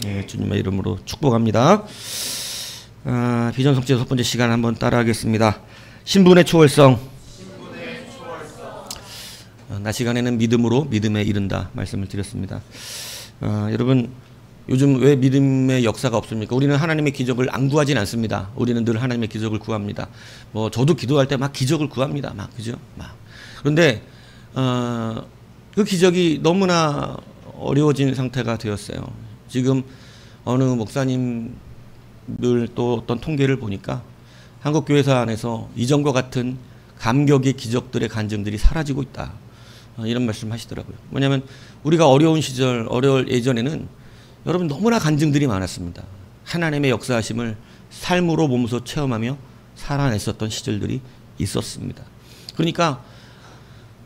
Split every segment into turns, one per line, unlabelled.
예, 주님의 이름으로 축복합니다. 비전성취 6번째 시간 한번 따라하겠습니다. 신분의 초월성. 낮 시간에는 믿음으로 믿음에 이른다 말씀을 드렸습니다. 여러분, 요즘 왜 믿음의 역사가 없습니까? 우리는 하나님의 기적을 안 구하진 않습니다. 우리는 늘 하나님의 기적을 구합니다. 뭐 저도 기도할 때 막 기적을 구합니다. 그죠? 그런데 그 기적이 너무나 어려워진 상태가 되었어요. 지금 어느 목사님들 또 어떤 통계를 보니까 한국교회사 안에서 이전과 같은 감격의 기적들의 간증들이 사라지고 있다. 이런 말씀 하시더라고요. 뭐냐면 우리가 어려운 시절, 어려울 예전에는 여러분 너무나 간증들이 많았습니다. 하나님의 역사하심을 삶으로 몸소 체험하며 살아냈었던 시절들이 있었습니다. 그러니까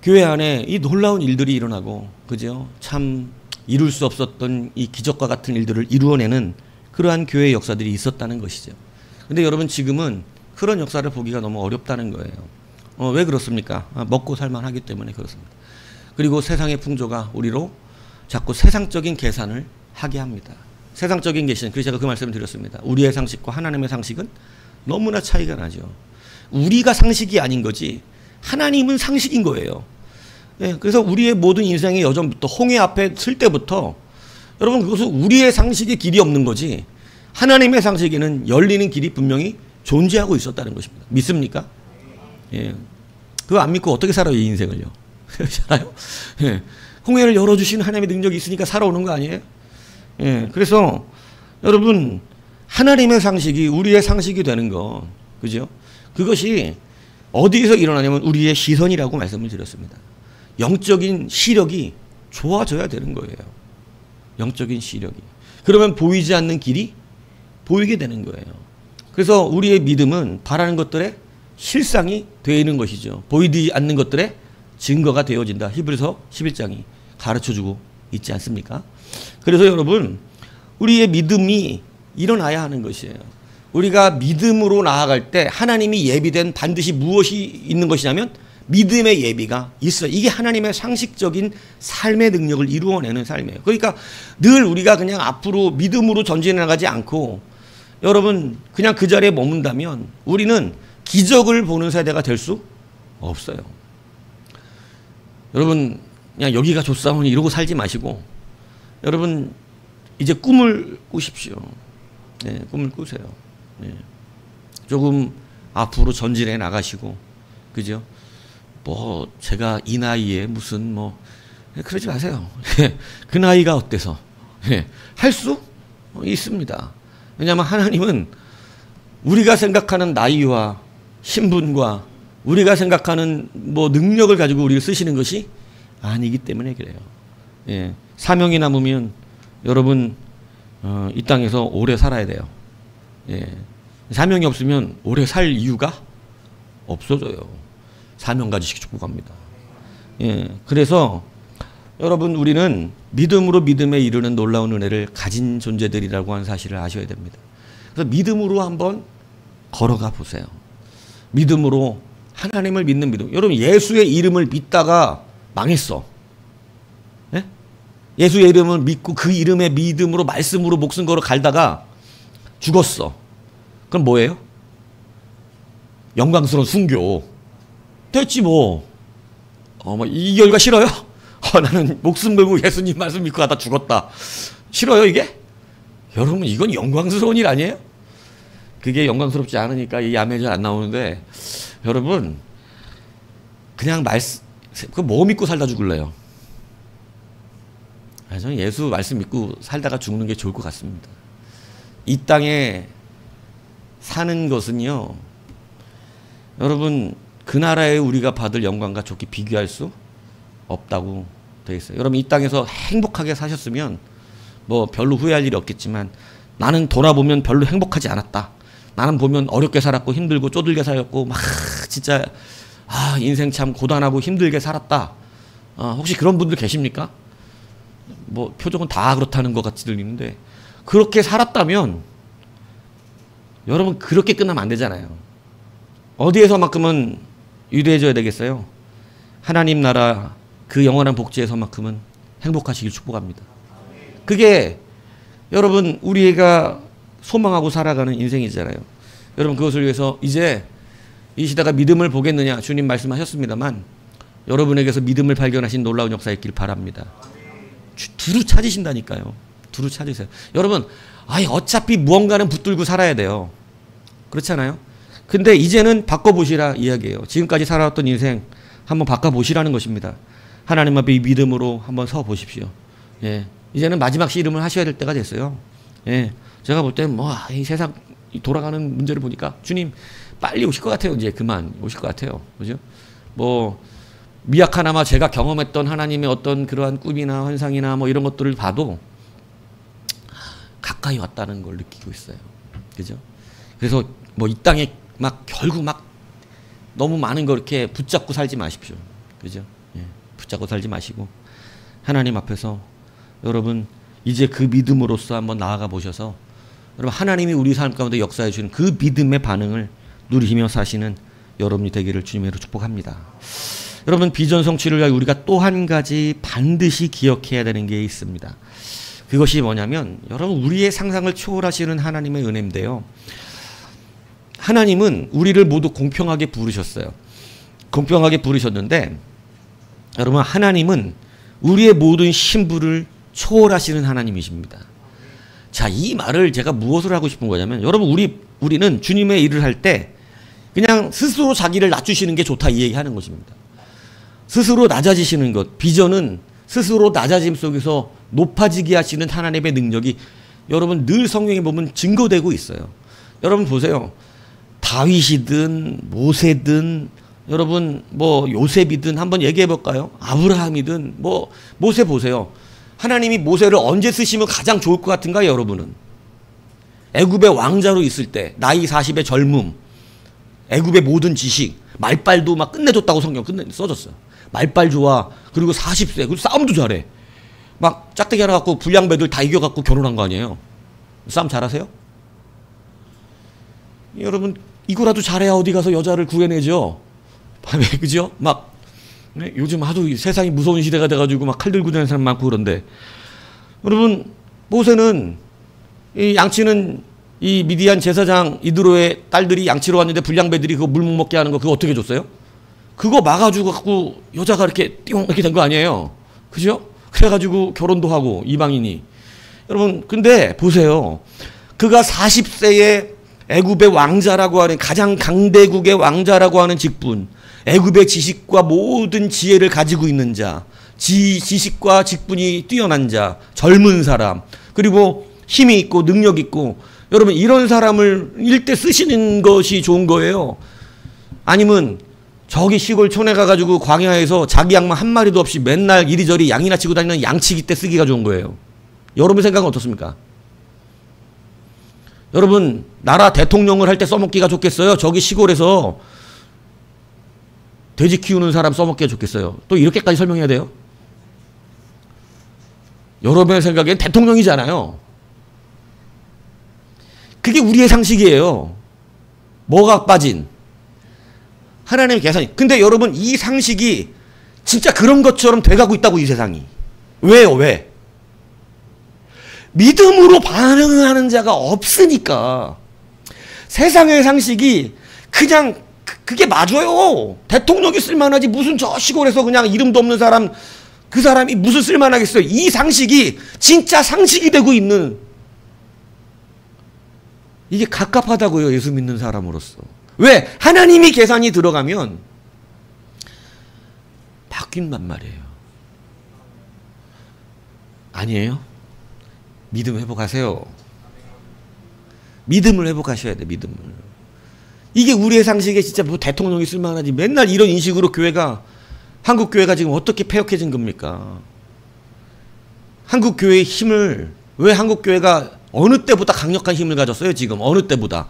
교회 안에 이 놀라운 일들이 일어나고, 그죠? 참 이룰 수 없었던 이 기적과 같은 일들을 이루어내는 그러한 교회의 역사들이 있었다는 것이죠. 근데 여러분, 지금은 그런 역사를 보기가 너무 어렵다는 거예요. 왜 그렇습니까? 먹고 살만하기 때문에 그렇습니다. 그리고 세상의 풍조가 우리로 자꾸 세상적인 계산을 하게 합니다. 세상적인 계산, 그래서 제가 그 말씀을 드렸습니다. 우리의 상식과 하나님의 상식은 너무나 차이가 나죠. 우리가 상식이 아닌 거지 하나님은 상식인 거예요. 네, 그래서 우리의 모든 인생의 여정부터 홍해 앞에 설 때부터 여러분, 그것은 우리의 상식에 길이 없는 거지 하나님의 상식에는 열리는 길이 분명히 존재하고 있었다는 것입니다. 믿습니까? 예. 그거 안 믿고 어떻게 살아요, 이 인생을요? 살아요? 예. 홍해를 열어주신 하나님의 능력이 있으니까 살아오는 거 아니에요? 예. 그래서 여러분, 하나님의 상식이 우리의 상식이 되는 거, 그죠? 그것이 어디에서 일어나냐면 우리의 시선이라고 말씀을 드렸습니다. 영적인 시력이 좋아져야 되는 거예요. 영적인 시력이. 그러면 보이지 않는 길이 보이게 되는 거예요. 그래서 우리의 믿음은 바라는 것들의 실상이 되는 것이죠. 보이지 않는 것들의 증거가 되어진다. 히브리서 11장이 가르쳐주고 있지 않습니까? 그래서 여러분, 우리의 믿음이 일어나야 하는 것이에요. 우리가 믿음으로 나아갈 때 하나님이 예비된 반드시 무엇이 있는 것이냐면 믿음의 예비가 있어요. 이게 하나님의 상식적인 삶의 능력을 이루어내는 삶이에요. 그러니까 늘 우리가 그냥 앞으로 믿음으로 전진해 나가지 않고 여러분, 그냥 그 자리에 머문다면 우리는 기적을 보는 세대가 될 수 없어요. 여러분, 그냥 여기가 좋사오니 이러고 살지 마시고 여러분, 이제 꿈을 꾸십시오. 네, 꿈을 꾸세요. 네. 조금 앞으로 전진해 나가시고, 그죠? 뭐 제가 이 나이에 무슨 그러지 마세요. 그 나이가 어때서 할 수 있습니다. 왜냐하면 하나님은 우리가 생각하는 나이와 신분과 우리가 생각하는 능력을 가지고 우리를 쓰시는 것이 아니기 때문에 그래요. 예. 사명이 남으면 여러분 이 땅에서 오래 살아야 돼요. 예. 사명이 없으면 오래 살 이유가 없어져요. 사명 가지시기 축복합니다. 예. 그래서 여러분, 우리는 믿음으로 믿음에 이르는 놀라운 은혜를 가진 존재들이라고 하는 사실을 아셔야 됩니다. 그래서 믿음으로 한번 걸어가 보세요. 믿음으로 하나님을 믿는 믿음. 여러분, 예수의 이름을 믿다가 망했어. 예? 예수의 이름을 믿고 그 이름의 믿음으로 말씀으로 목숨 걸어 갈다가 죽었어. 그럼 뭐예요? 영광스러운 순교. 됐지 뭐. 이 결과 싫어요? 나는 목숨 걸고 예수님 말씀 믿고 가다 죽었다. 싫어요, 이게? 여러분, 이건 영광스러운 일 아니에요? 그게 영광스럽지 않으니까 이 야매절 안 나오는데, 여러분, 그냥 뭐 믿고 살다 죽을래요? 저는 예수 말씀 믿고 살다가 죽는 게 좋을 것 같습니다. 이 땅에 사는 것은요, 여러분, 그 나라에 우리가 받을 영광과 좋게 비교할 수 없다고 되어 있어요. 여러분, 이 땅에서 행복하게 사셨으면 별로 후회할 일이 없겠지만 나는 돌아보면 별로 행복하지 않았다. 나는 보면 어렵게 살았고 힘들고 쪼들게 살았고 진짜 인생 참 고단하고 힘들게 살았다. 혹시 그런 분들 계십니까? 표정은 다 그렇다는 것 같이 들리는데 그렇게 살았다면 여러분, 그렇게 끝나면 안 되잖아요. 어디에서만큼은 유대해져야 되겠어요? 하나님 나라 그 영원한 복지에서만큼은 행복하시길 축복합니다. 그게 여러분 우리가 소망하고 살아가는 인생이잖아요. 여러분 그것을 위해서 이제 이 시대가 믿음을 보겠느냐 주님 말씀하셨습니다만 여러분에게서 믿음을 발견하신 놀라운 역사 있길 바랍니다. 두루 찾으신다니까요. 두루 찾으세요. 여러분 어차피 무언가는 붙들고 살아야 돼요. 그렇잖아요. 근데 이제는 바꿔보시라 이야기예요. 지금까지 살아왔던 인생 한번 바꿔보시라는 것입니다. 하나님 앞에 믿음으로 한번 서 보십시오. 예. 이제는 마지막 씨름을 하셔야 될 때가 됐어요. 예. 제가 볼 땐 이 세상 돌아가는 문제를 보니까 주님 빨리 오실 것 같아요. 이제 그만 오실 것 같아요. 그죠? 미약하나마 제가 경험했던 하나님의 어떤 그러한 꿈이나 환상이나 이런 것들을 봐도 가까이 왔다는 걸 느끼고 있어요. 그죠? 그래서 이 땅에 결국 너무 많은 거 이렇게 붙잡고 살지 마십시오. 그죠? 예. 붙잡고 살지 마시고 하나님 앞에서 여러분 이제 그 믿음으로써 한번 나아가 보셔서 여러분 하나님이 우리 삶 가운데 역사해 주시는 그 믿음의 반응을 누리며 사시는 여러분이 되기를 주님으로 축복합니다. 여러분 비전 성취를 위하여 우리가 또 한 가지 반드시 기억해야 되는 게 있습니다. 그것이 뭐냐면 여러분 우리의 상상을 초월하시는 하나님의 은혜인데요. 하나님은 우리를 모두 공평하게 부르셨어요. 공평하게 부르셨는데 여러분 하나님은 우리의 모든 신부를 초월하시는 하나님이십니다. 자, 이 말을 제가 무엇을 하고 싶은 거냐면 여러분 우리는 주님의 일을 할 때 그냥 스스로 자기를 낮추시는 게 좋다 이 얘기하는 것입니다. 스스로 낮아지시는 것. 비전은 스스로 낮아짐 속에서 높아지게 하시는 하나님의 능력이 여러분 늘 성경에 보면 증거되고 있어요. 여러분 보세요. 다윗이든 모세든 여러분 요셉이든 한번 얘기해 볼까요? 아브라함이든 모세 보세요. 하나님이 모세를 언제 쓰시면 가장 좋을 것 같은가요, 여러분은? 애굽의 왕자로 있을 때 나이 40의 젊음, 애굽의 모든 지식, 말빨도 끝내줬다고 성경 써줬어요. 말빨 좋아. 그리고 40세. 그리고 싸움도 잘해. 짝대기 하나 갖고 불량배들 다 이겨갖고 결혼한 거 아니에요? 싸움 잘하세요? 여러분 이거라도 잘해야 어디 가서 여자를 구해내죠. 그죠? 요즘 하도 세상이 무서운 시대가 돼가지고 칼 들고 다니는 사람 많고 그런데 여러분 모세는 이 양치는 이 미디안 제사장 이드로의 딸들이 양치러 왔는데 불량배들이 그거 물 못 먹게 하는 거 그거 어떻게 줬어요? 그거 막아주고 갖고 여자가 이렇게 띵 이렇게 된 거 아니에요? 그죠? 그래가지고 결혼도 하고 이방인이 여러분 근데 보세요. 그가 40세에 애굽의 왕자라고 하는 가장 강대국의 왕자라고 하는 직분, 애굽의 지식과 모든 지혜를 가지고 있는 자, 지식과 직분이 뛰어난 자, 젊은 사람, 그리고 힘이 있고 능력 있고 여러분 이런 사람을 일대 쓰시는 것이 좋은 거예요. 아니면 저기 시골 촌에 가가지고 광야에서 자기 양만 한 마리도 없이 맨날 이리저리 양이나 치고 다니는 양치기 때 쓰기가 좋은 거예요. 여러분 생각은 어떻습니까? 여러분 나라 대통령을 할 때 써먹기가 좋겠어요? 저기 시골에서 돼지 키우는 사람 써먹기가 좋겠어요? 또 이렇게까지 설명해야 돼요? 여러분의 생각엔 대통령이잖아요. 그게 우리의 상식이에요. 뭐가 빠진? 하나님의 계산이. 근데 여러분 이 상식이 진짜 그런 것처럼 돼가고 있다고 이 세상이. 왜요? 왜? 믿음으로 반응하는 자가 없으니까. 세상의 상식이 그냥 그게 맞아요. 대통령이 쓸만하지 무슨 저 시골에서 그냥 이름도 없는 사람 그 사람이 무슨 쓸만하겠어요. 이 상식이 진짜 상식이 되고 있는 이게 갑갑하다고요. 예수 믿는 사람으로서. 왜? 하나님이 계산이 들어가면 바뀐단 말이에요. 아니에요? 믿음 회복하세요. 믿음을 회복하셔야 돼. 믿음을. 이게 우리의 상식에 진짜 대통령이 쓸만하지 맨날 이런 인식으로 교회가 한국 교회가 지금 어떻게 폐역해진 겁니까? 한국 교회의 힘을 왜 한국 교회가 어느 때보다 강력한 힘을 가졌어요? 지금 어느 때보다.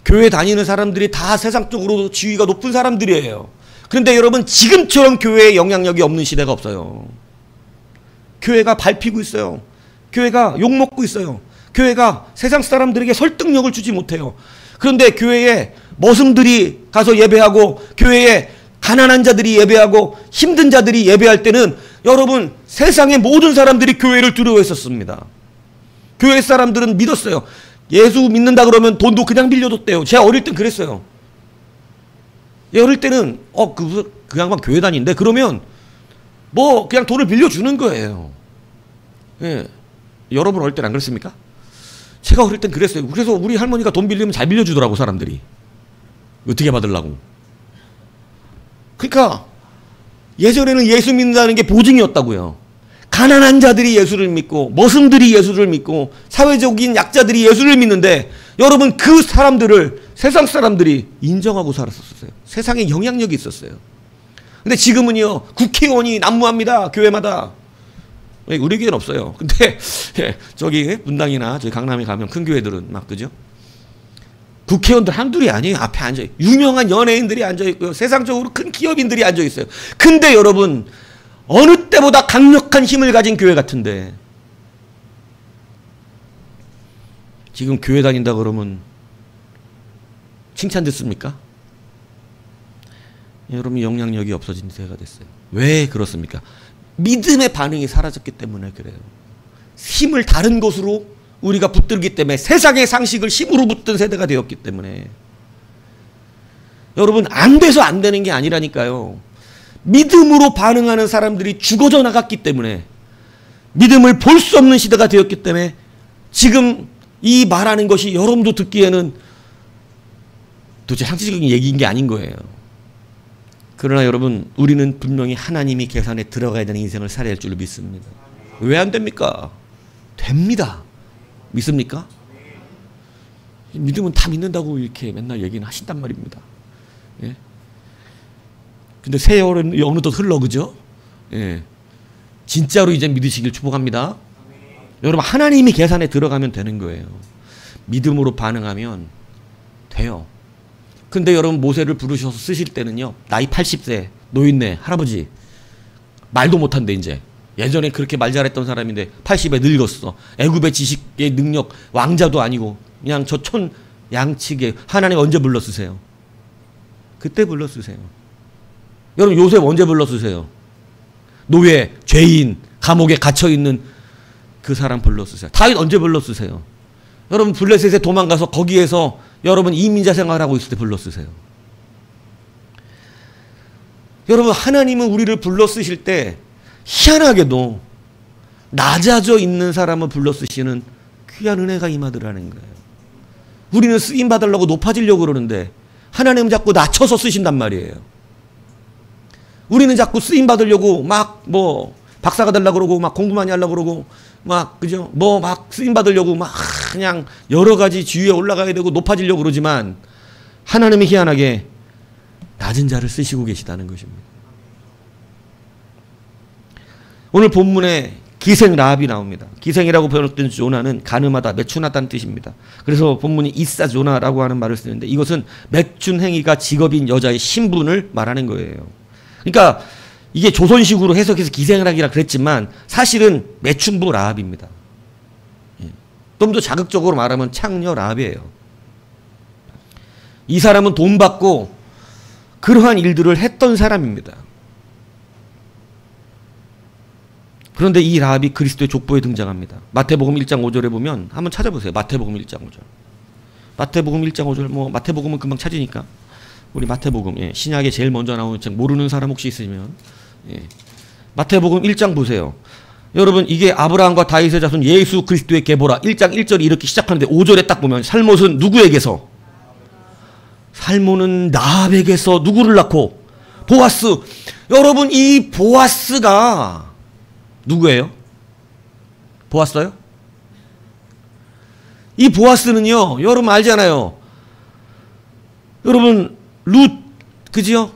교회 다니는 사람들이 다 세상적으로 지위가 높은 사람들이에요. 그런데 여러분 지금처럼 교회에 영향력이 없는 시대가 없어요. 교회가 밟히고 있어요. 교회가 욕먹고 있어요. 교회가 세상 사람들에게 설득력을 주지 못해요. 그런데 교회에 머슴들이 가서 예배하고 교회에 가난한 자들이 예배하고 힘든 자들이 예배할 때는 여러분 세상의 모든 사람들이 교회를 두려워했었습니다. 교회 사람들은 믿었어요. 예수 믿는다 그러면 돈도 그냥 빌려줬대요. 제가 어릴 땐 그랬어요. 어릴 때는 그 양반 교회 다니는데 그러면 뭐 그냥 돈을 빌려주는 거예요. 예. 여러분 어릴 때는 안 그랬습니까? 제가 어릴 땐 그랬어요. 그래서 우리 할머니가 돈 빌리면 잘 빌려주더라고, 사람들이. 어떻게 받으려고. 그러니까 예전에는 예수 믿는다는 게 보증이었다고요. 가난한 자들이 예수를 믿고 머슴들이 예수를 믿고 사회적인 약자들이 예수를 믿는데 여러분 그 사람들을 세상 사람들이 인정하고 살았었어요. 세상에 영향력이 있었어요. 근데 지금은요, 국회의원이 난무합니다. 교회마다. 우리 교회는 없어요. 근데 저기 분당이나 저기 강남에 가면 큰 교회들은 막 그죠? 국회의원들 한둘이 아니에요. 앞에 앉아있고 유명한 연예인들이 앉아있고요. 세상적으로 큰 기업인들이 앉아있어요. 근데 여러분 어느 때보다 강력한 힘을 가진 교회 같은데 지금 교회 다닌다 그러면 칭찬 듣습니까? 여러분 영향력이 없어진 세가 됐어요. 왜 그렇습니까? 믿음의 반응이 사라졌기 때문에 그래요. 힘을 다른 것으로 우리가 붙들기 때문에 세상의 상식을 힘으로 붙든 세대가 되었기 때문에 여러분 안 돼서 안 되는 게 아니라니까요. 믿음으로 반응하는 사람들이 죽어져 나갔기 때문에 믿음을 볼 수 없는 시대가 되었기 때문에 지금 이 말하는 것이 여러분도 듣기에는 도대체 상식적인 얘기인 게 아닌 거예요. 그러나 여러분 우리는 분명히 하나님이 계산에 들어가야 되는 인생을 살아야 할 줄로 믿습니다. 왜 안 됩니까? 됩니다. 믿습니까? 믿으면 다 믿는다고 이렇게 맨날 얘기는 하신단 말입니다. 예? 근데 세월은 어느덧 흘러 그죠? 예. 진짜로 이제 믿으시길 축복합니다. 여러분 하나님이 계산에 들어가면 되는 거예요. 믿음으로 반응하면 돼요. 근데 여러분 모세를 부르셔서 쓰실 때는요, 나이 80세 노인네 할아버지 말도 못한대. 이제 예전에 그렇게 말 잘했던 사람인데 80에 늙었어. 애굽의 지식의 능력 왕자도 아니고 그냥 저 촌 양치게. 하나님 언제 불러 쓰세요? 그때 불러 쓰세요. 여러분 요셉 언제 불러 쓰세요? 노예, 죄인, 감옥에 갇혀있는 그 사람 불러 쓰세요. 다윗 언제 불러 쓰세요? 여러분 블레셋에 도망가서 거기에서 여러분 이민자 생활하고 있을 때 불러 쓰세요. 여러분 하나님은 우리를 불러 쓰실 때 희한하게도 낮아져 있는 사람을 불러 쓰시는 귀한 은혜가 임하더라는 거예요. 우리는 쓰임 받으려고 높아지려고 그러는데 하나님은 자꾸 낮춰서 쓰신단 말이에요. 우리는 자꾸 쓰임 받으려고 막 뭐 박사가 되려고 그러고 막 공부 많이 하려고 그러고 막 그죠? 뭐 막 쓰임 받으려고 막 그냥 여러 가지 지위에 올라가야 되고 높아지려고 그러지만 하나님이 희한하게 낮은 자를 쓰시고 계시다는 것입니다. 오늘 본문에 기생 라합이 나옵니다. 기생이라고 번역된 조나는 가늠하다, 매춘하다는 뜻입니다. 그래서 본문이 이사 조나라고 하는 말을 쓰는데 이것은 매춘 행위가 직업인 여자의 신분을 말하는 거예요. 그러니까 이게 조선식으로 해석해서 기생락이라 그랬지만 사실은 매춘부 라합입니다. 좀 더 자극적으로 말하면 창녀 라합이에요. 이 사람은 돈 받고 그러한 일들을 했던 사람입니다. 그런데 이 라합이 그리스도의 족보에 등장합니다. 마태복음 1장 5절에 보면 한번 찾아보세요. 마태복음 1장 5절. 마태복음 1장 5절 뭐 마태복음은 금방 찾으니까 우리 마태복음 신약에 제일 먼저 나오는 책 모르는 사람 혹시 있으면 마태복음 1장 보세요. 여러분 이게 아브라함과 다윗의 자손 예수 그리스도의 계보라 1장 1절이 이렇게 시작하는데 5절에 딱 보면 살못은 누구에게서? 살모는 라합에게서 누구를 낳고? 보아스. 여러분 이 보아스가 누구예요? 보았어요? 이 보아스는요, 여러분 알잖아요. 여러분 룻 그지요?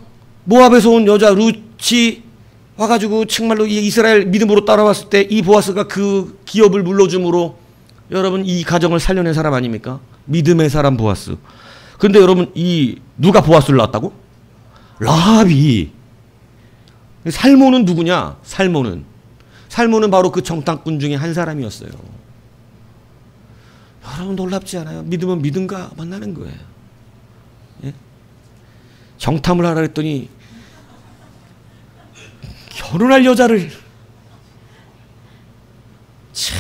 모압에서 온 여자 룻이 와가지고 정말로 이스라엘 믿음으로 따라왔을 때 이 보아스가 그 기업을 물려줌으로 여러분 이 가정을 살려낸 사람 아닙니까? 믿음의 사람 보아스. 근데 여러분 이 누가 보아스를 낳았다고? 라합이. 살모는 누구냐? 살모는 바로 그 정탐꾼 중에 한 사람이었어요. 여러분 놀랍지 않아요? 믿음은 믿음과 만나는 거예요. 예? 정탐을 하라 했더니 결혼할 여자를 참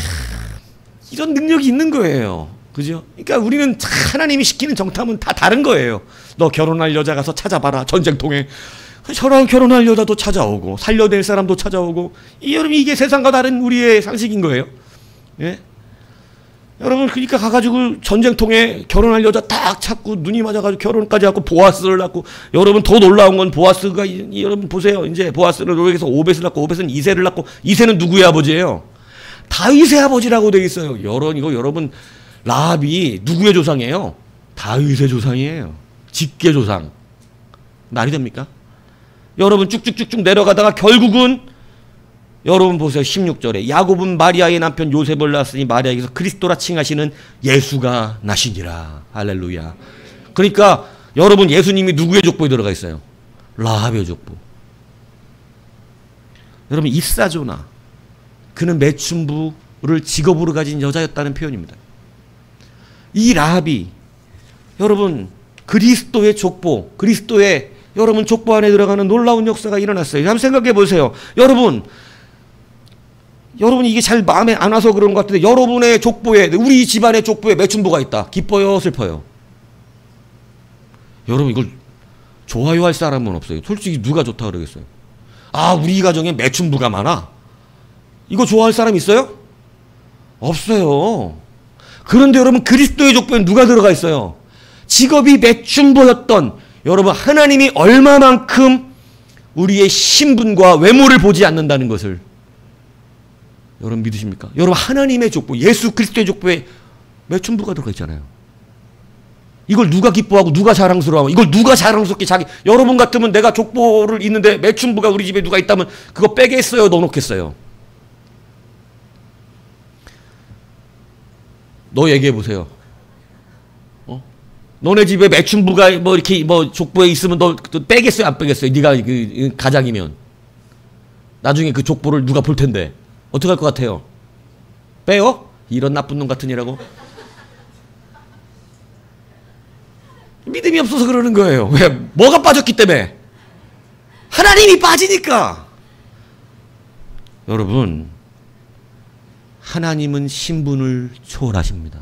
이런 능력이 있는 거예요. 그죠? 그러니까 우리는 하나님이 시키는 정탐은 다 다른 거예요. 너 결혼할 여자 가서 찾아봐라. 전쟁통에. 저랑 결혼할 여자도 찾아오고 살려낼 사람도 찾아오고 여러분 이게 세상과 다른 우리의 상식인 거예요. 예? 여러분 그러니까 가가지고 전쟁통에 결혼할 여자 딱 찾고 눈이 맞아가지고 결혼까지 하고 보아스를 낳고 여러분 더 놀라운 건 보아스가 여러분 보세요. 이제 보아스를 노력해서 오벳을 낳고 오벳은 이새를 낳고 이새는 누구의 아버지예요? 다윗의 아버지라고 되어 있어요. 여러분 라합이 누구의 조상이에요? 다윗의 조상이에요. 직계 조상. 말이 됩니까? 여러분 쭉쭉쭉쭉 내려가다가 결국은 여러분 보세요. 16절에 야곱은 마리아의 남편 요셉을 낳았으니 마리아에게서 그리스도라 칭하시는 예수가 나시니라. 할렐루야. 그러니까 여러분 예수님이 누구의 족보에 들어가 있어요? 라합의 족보. 여러분 입사조나 그는 매춘부를 직업으로 가진 여자였다는 표현입니다. 이 라합이 여러분 그리스도의 족보, 그리스도의 여러분 족보 안에 들어가는 놀라운 역사가 일어났어요. 한번 생각해 보세요. 여러분 이게 잘 마음에 안 와서 그런 것 같은데 여러분의 족보에 우리 집안의 족보에 매춘부가 있다. 기뻐요, 슬퍼요? 여러분 이걸 좋아요 할 사람은 없어요. 솔직히 누가 좋다 그러겠어요? 아 우리 가정에 매춘부가 많아. 이거 좋아할 사람 있어요? 없어요. 그런데 여러분 그리스도의 족보에 누가 들어가 있어요? 직업이 매춘부였던 여러분 하나님이 얼마만큼 우리의 신분과 외모를 보지 않는다는 것을 여러분 믿으십니까? 여러분 하나님의 족보 예수 그리스도의 족보에 매춘부가 들어가 있잖아요. 이걸 누가 기뻐하고 누가 자랑스러워하고 이걸 누가 자랑스럽게 여러분 같으면 내가 족보를 있는데 매춘부가 우리 집에 누가 있다면 그거 빼겠어요? 넣어놓겠어요? 너 얘기해 보세요. 너네 집에 매춘부가 뭐 이렇게 뭐 족보에 있으면 너 빼겠어요? 안 빼겠어요? 네가 그 가장이면 나중에 그 족보를 누가 볼 텐데 어떻게 할 것 같아요? 빼요? 이런 나쁜 놈 같은 이라고? 믿음이 없어서 그러는 거예요. 왜? 뭐가 빠졌기 때문에? 하나님이 빠지니까. 여러분 하나님은 신분을 초월하십니다.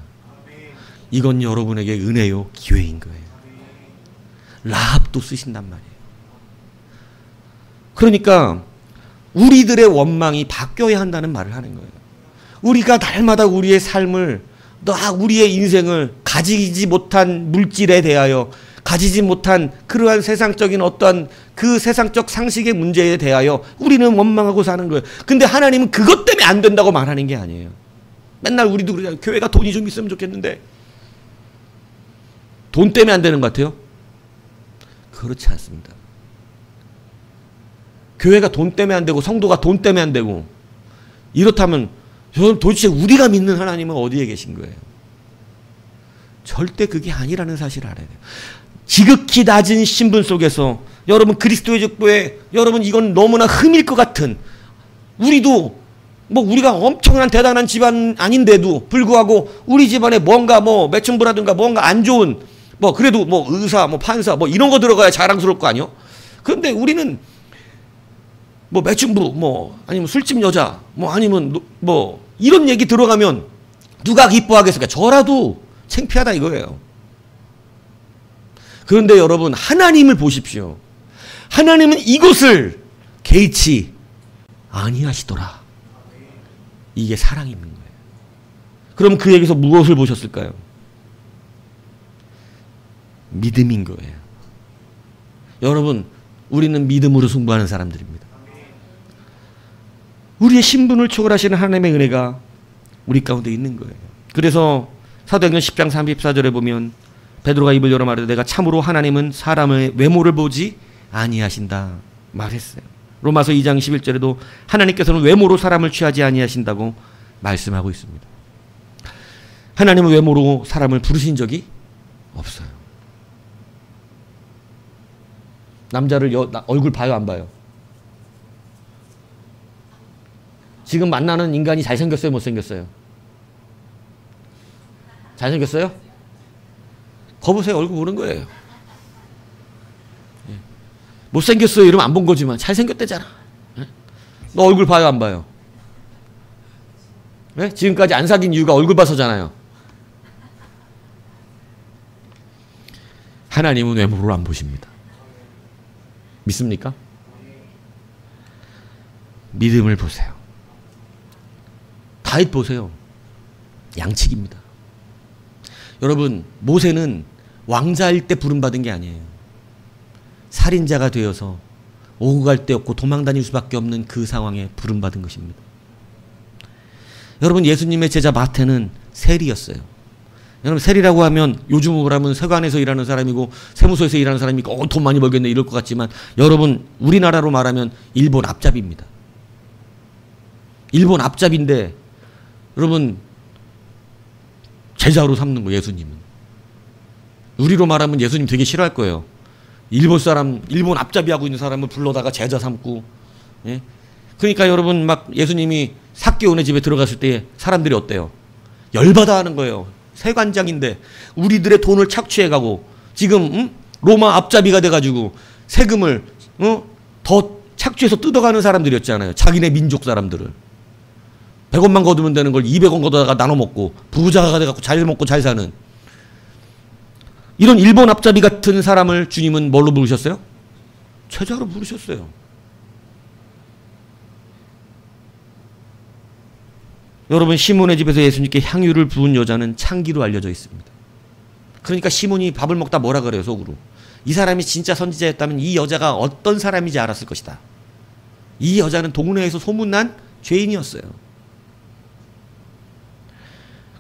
이건 여러분에게 은혜요 기회인 거예요. 라합도 쓰신단 말이에요. 그러니까 우리들의 원망이 바뀌어야 한다는 말을 하는 거예요. 우리가 날마다 우리의 삶을 우리의 인생을 가지지 못한 물질에 대하여 가지지 못한 그러한 세상적인 어떠한 그 세상적 상식의 문제에 대하여 우리는 원망하고 사는 거예요. 근데 하나님은 그것 때문에 안 된다고 말하는 게 아니에요. 맨날 우리도 그러잖아요. 교회가 돈이 좀 있으면 좋겠는데 돈 때문에 안 되는 것 같아요? 그렇지 않습니다. 교회가 돈 때문에 안 되고 성도가 돈 때문에 안 되고 이렇다면 도대체 우리가 믿는 하나님은 어디에 계신 거예요? 절대 그게 아니라는 사실을 알아야 돼요. 지극히 낮은 신분 속에서 여러분 그리스도의 족보에 여러분 이건 너무나 흠일 것 같은 우리도 뭐 우리가 엄청난 대단한 집안 아닌데도 불구하고 우리 집안에 뭔가 뭐 매춘부라든가 뭔가 안 좋은 뭐 그래도 뭐 의사 뭐 판사 뭐 이런 거 들어가야 자랑스러울 거 아니요? 그런데 우리는 뭐 매춘부 뭐 아니면 술집 여자 뭐 아니면 뭐 이런 얘기 들어가면 누가 기뻐하겠습니까? 저라도 창피하다 이거예요. 그런데 여러분 하나님을 보십시오. 하나님은 이것을 개의치 아니하시더라. 이게 사랑이 있는 거예요. 그럼 그에게서 무엇을 보셨을까요? 믿음인 거예요. 여러분 우리는 믿음으로 승부하는 사람들입니다. 우리의 신분을 초월하시는 하나님의 은혜가 우리 가운데 있는 거예요. 그래서 사도행전 10장 34절에 보면 베드로가 입을 열어 말하되 내가 참으로 하나님은 사람의 외모를 보지 아니하신다 말했어요. 로마서 2장 11절에도 하나님께서는 외모로 사람을 취하지 아니하신다고 말씀하고 있습니다. 하나님은 외모로 사람을 부르신 적이 없어요. 남자를 얼굴 봐요 안 봐요? 지금 만나는 인간이 잘생겼어요 못생겼어요? 잘생겼어요? 거보세요. 얼굴 보는 거예요. 못생겼어요 이러면 안 본 거지만 잘생겼대잖아. 너 얼굴 봐요 안 봐요? 네? 지금까지 안 사귄 이유가 얼굴 봐서잖아요. 하나님은 외모를 안 보십니다. 믿습니까? 믿음을 보세요. 다윗 보세요. 양측입니다. 여러분, 모세는 왕자일 때 부름받은 게 아니에요. 살인자가 되어서 오고 갈 데 없고 도망 다닐 수밖에 없는 그 상황에 부름받은 것입니다. 여러분, 예수님의 제자 마태는 세리였어요. 여러분, 세리라고 하면 요즘으로 하면 세관에서 일하는 사람이고 세무서에서 일하는 사람이고 돈 많이 벌겠네 이럴 것 같지만, 여러분, 우리나라로 말하면 일본 앞잡이입니다. 일본 앞잡인데 여러분 제자로 삼는 거. 예수님은 우리로 말하면 예수님 되게 싫어할 거예요. 일본 사람, 일본 앞잡이 하고 있는 사람을 불러다가 제자 삼고. 예? 그러니까 여러분, 막 예수님이 삭개오네 집에 들어갔을 때 사람들이 어때요? 열받아 하는 거예요. 세관장인데 우리들의 돈을 착취해가고 지금 로마 앞잡이가 돼가지고 세금을 더 착취해서 뜯어가는 사람들이었잖아요. 자기네 민족 사람들을. 100원만 거두면 되는 걸 200원 걷어다가 나눠 먹고 부자가 돼갖고 잘 먹고 잘 사는 이런 일본 앞잡이 같은 사람을 주님은 뭘로 부르셨어요? 제자로 부르셨어요. 여러분, 시몬의 집에서 예수님께 향유를 부은 여자는 창기로 알려져 있습니다. 그러니까 시몬이 밥을 먹다 뭐라 그래요, 속으로? 이 사람이 진짜 선지자였다면 이 여자가 어떤 사람인지 알았을 것이다. 이 여자는 동네에서 소문난 죄인이었어요.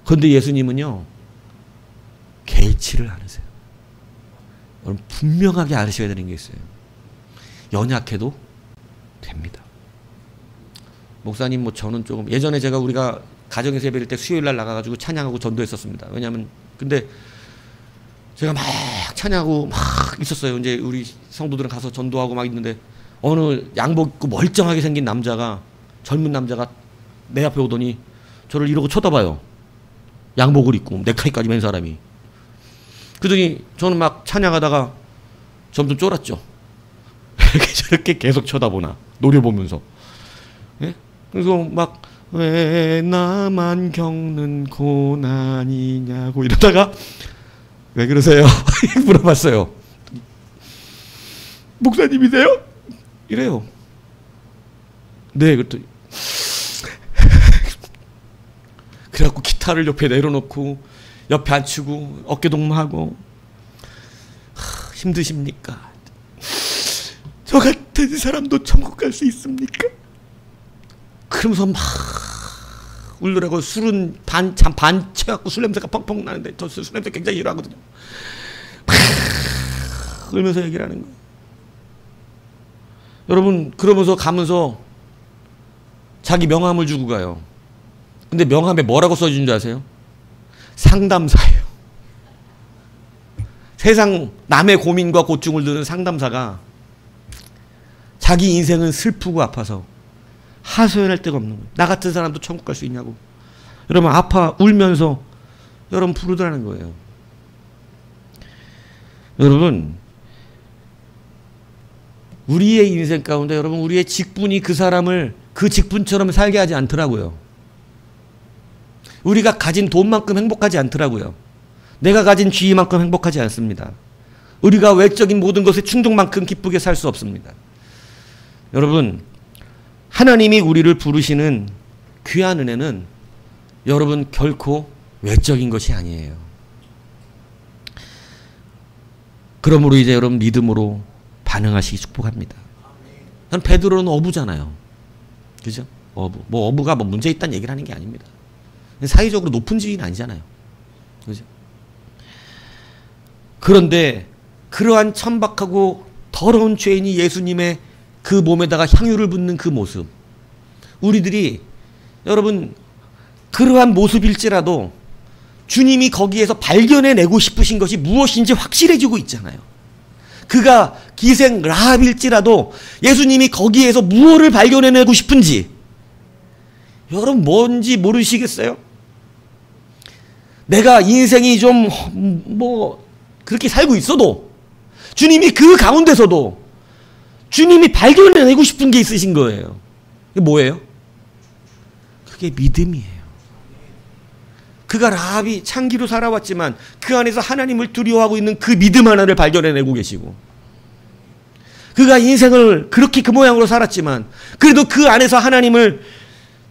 그런데 예수님은요, 개의치를 않으세요. 여러분, 분명하게 아셔야 되는 게 있어요. 연약해도 됩니다. 목사님, 저는 조금, 예전에 우리가 가정에서 예배를 때 수요일 날 나가가지고 찬양하고 전도했었습니다. 왜냐면, 근데 제가 막 찬양하고 막 있었어요. 이제 우리 성도들은 가서 전도하고 막 있는데, 어느 양복 입고 멀쩡하게 생긴 남자가, 젊은 남자가 내 앞에 오더니 저를 이러고 쳐다봐요. 양복을 입고 넥타이까지 맨 사람이. 그러더니 저는 막 찬양하다가 점점 쫄았죠. 이렇게 저렇게 계속 쳐다보나, 노려보면서. 예? 그래서 막 왜 나만 겪는 고난이냐고 이러다가 왜 그러세요? 물어봤어요. 목사님이세요? 이래요. 네, 그랬더니 그래갖고 기타를 옆에 내려놓고 옆에 앉히고 어깨 동무하고, 힘드십니까? 저 같은 사람도 천국 갈 수 있습니까? 그러면서 막 울더라고요. 술은 반 채갖고 술 냄새가 펑펑 나는데 저 술 냄새 굉장히 싫어하거든요. 막 울면서 얘기를 하는 거예요. 여러분, 그러면서 가면서 자기 명함을 주고 가요. 근데 명함에 뭐라고 써준 줄 아세요? 상담사예요. 세상 남의 고민과 고충을 들은 상담사가 자기 인생은 슬프고 아파서 하소연할 데가 없는 거예요. 나 같은 사람도 천국 갈 수 있냐고. 여러분, 아파 울면서 여러분 부르더라는 거예요. 여러분, 우리의 인생 가운데 여러분, 우리의 직분이 그 사람을 그 직분처럼 살게 하지 않더라고요. 우리가 가진 돈만큼 행복하지 않더라고요. 내가 가진 지위만큼 행복하지 않습니다. 우리가 외적인 모든 것의 충동만큼 기쁘게 살 수 없습니다. 여러분, 하나님이 우리를 부르시는 귀한 은혜는 여러분 결코 외적인 것이 아니에요. 그러므로 이제 여러분 믿음으로 반응하시기 축복합니다. 베드로는 어부잖아요. 그죠? 어부. 어부가 문제 있다는 얘기를 하는 게 아닙니다. 사회적으로 높은 지위는 아니잖아요. 그죠? 그런데 그러한 천박하고 더러운 죄인이 예수님의 그 몸에다가 향유를 붓는 그 모습, 우리들이 여러분 그러한 모습일지라도 주님이 거기에서 발견해내고 싶으신 것이 무엇인지 확실해지고 있잖아요. 그가 기생 라합일지라도 예수님이 거기에서 무엇을 발견해내고 싶은지 여러분 뭔지 모르시겠어요? 내가 인생이 좀 그렇게 살고 있어도 주님이 그 가운데서도 주님이 발견해내고 싶은 게 있으신 거예요. 그게 뭐예요? 그게 믿음이에요. 그가 라합이 창기로 살아왔지만 그 안에서 하나님을 두려워하고 있는 그 믿음 하나를 발견해내고 계시고, 그가 인생을 그렇게 그 모양으로 살았지만 그래도 그 안에서 하나님을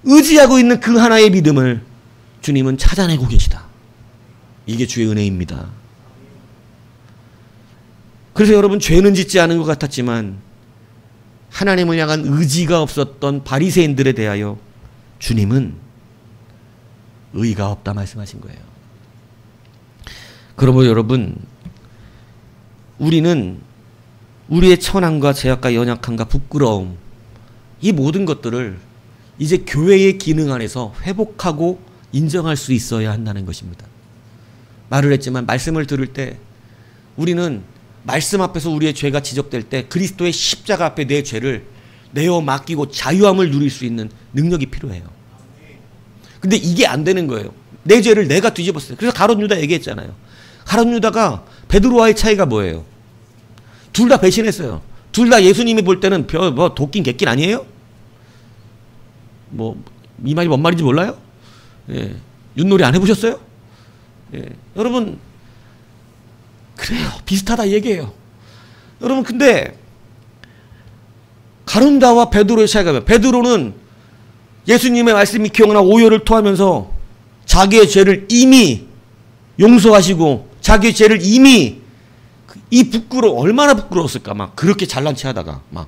의지하고 있는 그 하나의 믿음을 주님은 찾아내고 계시다. 이게 주의 은혜입니다. 그래서 여러분, 죄는 짓지 않은 것 같았지만 하나님을 향한 의지가 없었던 바리새인들에 대하여 주님은 의가 없다 말씀하신 거예요. 그러므로 여러분, 우리는 우리의 천함과 죄악과 연약함과 부끄러움, 이 모든 것들을 이제 교회의 기능 안에서 회복하고 인정할 수 있어야 한다는 것입니다. 말을 했지만 말씀을 들을 때 우리는 말씀 앞에서 우리의 죄가 지적될 때 그리스도의 십자가 앞에 내 죄를 내어 맡기고 자유함을 누릴 수 있는 능력이 필요해요. 근데 이게 안 되는 거예요. 내 죄를 내가 뒤집었어요. 그래서 가룟 유다 얘기했잖아요. 가룟 유다가 베드로와의 차이가 뭐예요? 둘 다 배신했어요. 둘 다 예수님이 볼 때는 뭐 도끼 객긴 아니에요? 뭐 이 말이 뭔 말인지 몰라요? 예. 윷놀이 안 해보셨어요? 예. 여러분, 그래요. 비슷하다 이 얘기예요. 여러분, 근데 가룟 유다와 베드로의 차이가 뭐예요? 베드로는 예수님의 말씀이 기억나 오열을 토하면서 자기의 죄를 이미 용서하시고 자기의 죄를 이미, 이 얼마나 부끄러웠을까. 막 그렇게 잘난 체 하다가 막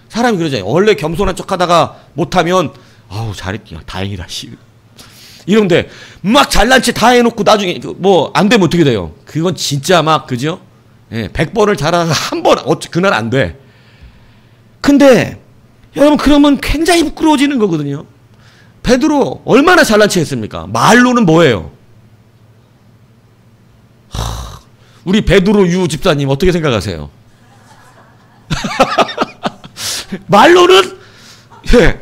사람이 그러잖아요. 원래 겸손한 척 하다가 못하면 아우 잘했냐 다행이다 이런데 막 잘난 체 다 해놓고 나중에 뭐 안 되면 어떻게 돼요? 그건 진짜 막, 그죠? 예, 100번을 잘하다가 한 번 그날 안 돼. 근데 여러분, 그러면 굉장히 부끄러워지는 거거든요. 베드로 얼마나 잘난 체 했습니까? 말로는 뭐예요? 우리 베드로 유 집사님 어떻게 생각하세요? 말로는, 예,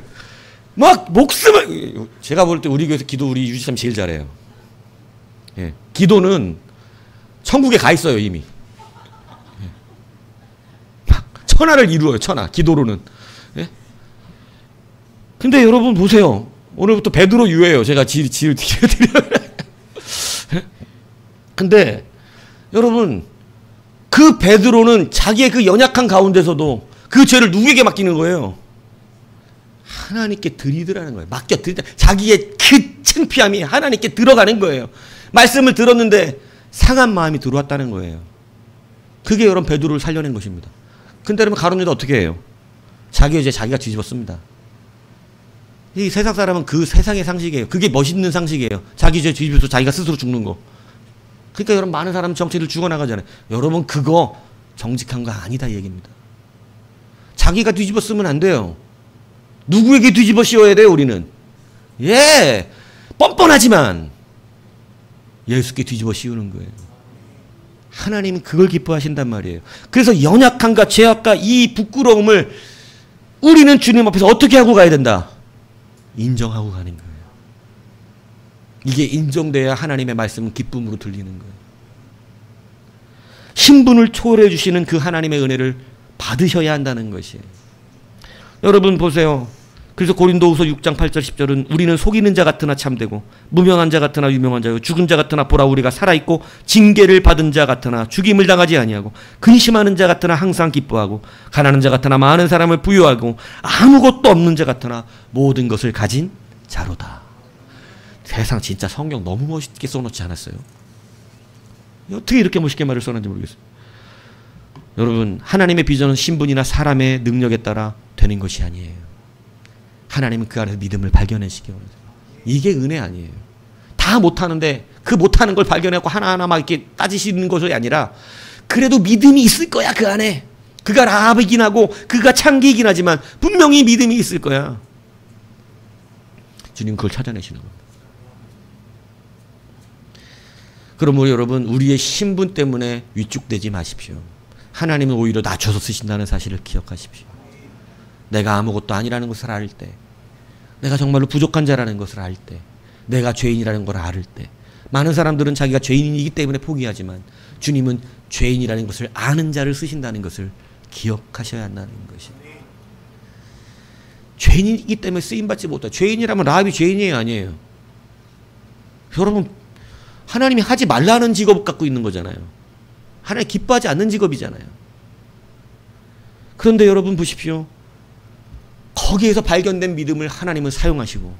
막 목숨을, 제가 볼 때 우리 교회에서 기도 우리 유 집사님 제일 잘해요. 예, 기도는 천국에 가 있어요 이미. 예. 막 천하를 이루어요. 천하 기도로는. 예? 근데 여러분 보세요. 오늘부터 베드로 유예요. 제가 지을 드려요. 근데 여러분, 그 베드로는 자기의 그 연약한 가운데서도 그 죄를 누구에게 맡기는 거예요? 하나님께 드리더라는 거예요. 맡겨드리다. 자기의 그 창피함이 하나님께 들어가는 거예요. 말씀을 들었는데 상한 마음이 들어왔다는 거예요. 그게 여러분 베드로를 살려낸 것입니다. 근데 여러분 가룟 유다 어떻게 해요? 자기의 죄 자기가 뒤집었습니다. 이 세상 사람은 그 세상의 상식이에요. 그게 멋있는 상식이에요. 자기 죄 뒤집어서 자기가 스스로 죽는 거. 그러니까 여러분 많은 사람 정치를 죽어나가잖아요. 여러분 그거 정직한 거 아니다 이 얘기입니다. 자기가 뒤집어 쓰면 안 돼요. 누구에게 뒤집어 씌워야 돼요 우리는? 예, 뻔뻔하지만 예수께 뒤집어 씌우는 거예요. 하나님은 그걸 기뻐하신단 말이에요. 그래서 연약함과 죄악과 이 부끄러움을 우리는 주님 앞에서 어떻게 하고 가야 된다? 인정하고 가는 거예요. 이게 인정돼야 하나님의 말씀은 기쁨으로 들리는 거예요. 신분을 초월해 주시는 그 하나님의 은혜를 받으셔야 한다는 것이에요. 여러분 보세요. 그래서 고린도후서 6장 8절 10절은 우리는 속이는 자 같으나 참되고 무명한 자 같으나 유명한 자요 죽은 자 같으나 보라 우리가 살아있고 징계를 받은 자 같으나 죽임을 당하지 아니하고 근심하는 자 같으나 항상 기뻐하고 가난한 자 같으나 많은 사람을 부유하고 아무것도 없는 자 같으나 모든 것을 가진 자로다. 세상 진짜 성경 너무 멋있게 써놓지 않았어요? 어떻게 이렇게 멋있게 말을 써놨는지 모르겠어요. 여러분 하나님의 비전은 신분이나 사람의 능력에 따라 되는 것이 아니에요. 하나님은 그 안에서 믿음을 발견하시기 원하세요. 이게 은혜 아니에요. 다 못하는데 그 못하는 걸 발견하고 하나하나 막 이렇게 따지시는 것이 아니라 그래도 믿음이 있을 거야 그 안에. 그가 라합이긴 하고 그가 창기이긴 하지만 분명히 믿음이 있을 거야. 주님 그걸 찾아내시는 겁니다. 그러므로 여러분 우리의 신분 때문에 위축되지 마십시오. 하나님은 오히려 낮춰서 쓰신다는 사실을 기억하십시오. 내가 아무것도 아니라는 것을 알 때, 내가 정말로 부족한 자라는 것을 알 때, 내가 죄인이라는 걸 알 때, 많은 사람들은 자기가 죄인이기 때문에 포기하지만 주님은 죄인이라는 것을 아는 자를 쓰신다는 것을 기억하셔야 한다는 것입니다. 죄인이기 때문에 쓰임받지 못해. 죄인이라면 라합이 죄인이에요 아니에요? 여러분 하나님이 하지 말라는 직업 갖고 있는 거잖아요. 하나님 기뻐하지 않는 직업이잖아요. 그런데 여러분 보십시오. 거기에서 발견된 믿음을 하나님은 사용하시고